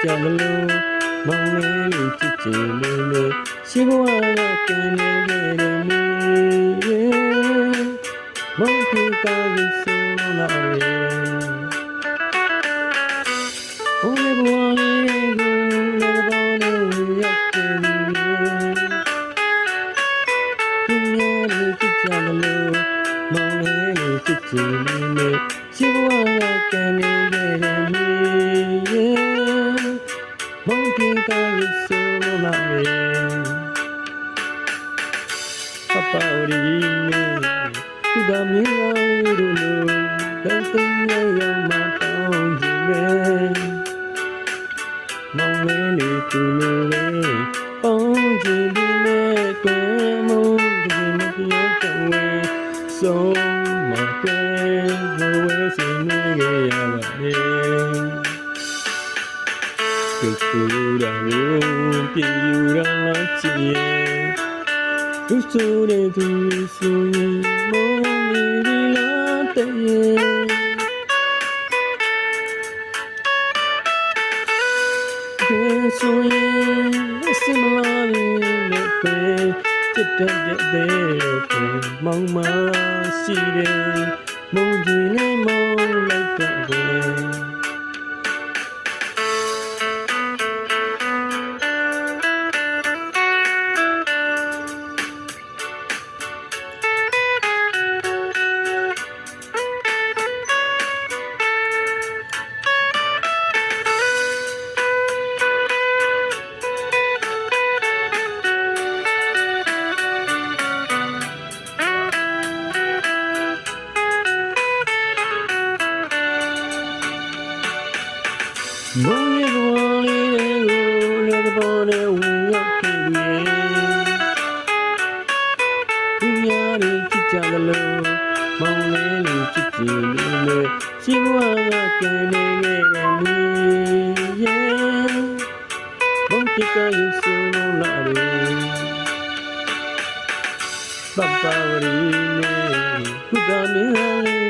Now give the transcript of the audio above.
ကြမလို့မောင်လေးလေးချစ်ချင်လို့ရှိဘဝကကန်နေခဲ့တယ်မီးမောင်ပြေကရေးဆိုလာရဲ့ဘုံလေးဘဝလေးကိုလည်းဘောင်းနဲ့ရောက်ခဲ့ပြီဒီနေ့လေးချစ်ကြမလို့မောင်လေးလေးချစ်ချင်လို့ရှိဘဝကကန်နေခဲ့တယ်မီးမောင်ပြေကရေးဆိုလာရဲ့ပပရီနေသူကမင်းတို့လိုတဲ့သိနေရမှာတောင်းကြည့်မယ်မောင်လေးလေးသူလိုပဲပေါင်းကြည့်ပြီးနဲ့ကွယ်မုန်းဒီမပြောကြဝဲဆုံးမကွယ်ဘဝစင်နေရပါတယ်သူဆိုရလို့ပြူရချင်သူဆိုတဲ့သူဆိုရင်မောင်လေးလာတဲ့ဆိုရင်အစမလာနဲ့ပဲတက်တဲ့မောင်မရှိတယ်မုန်းကြီးနဲ့မောင်လိုက်တဲ့မောင်ရဲ့ဘဝလေးကိုလည်းဘောနဲ့ဝင်ရောက်ခဲ့ပြီသူများတွေချစ်ကြလို့မောင်လေးလေးချစ်ကြည်လို့ရှိဘဝကကန်နေခဲ့တယ်မီးရဲ့မောင်ချစ်ကယူဆိုလို့လာတယ်ပပဝရီနေသူကမင်း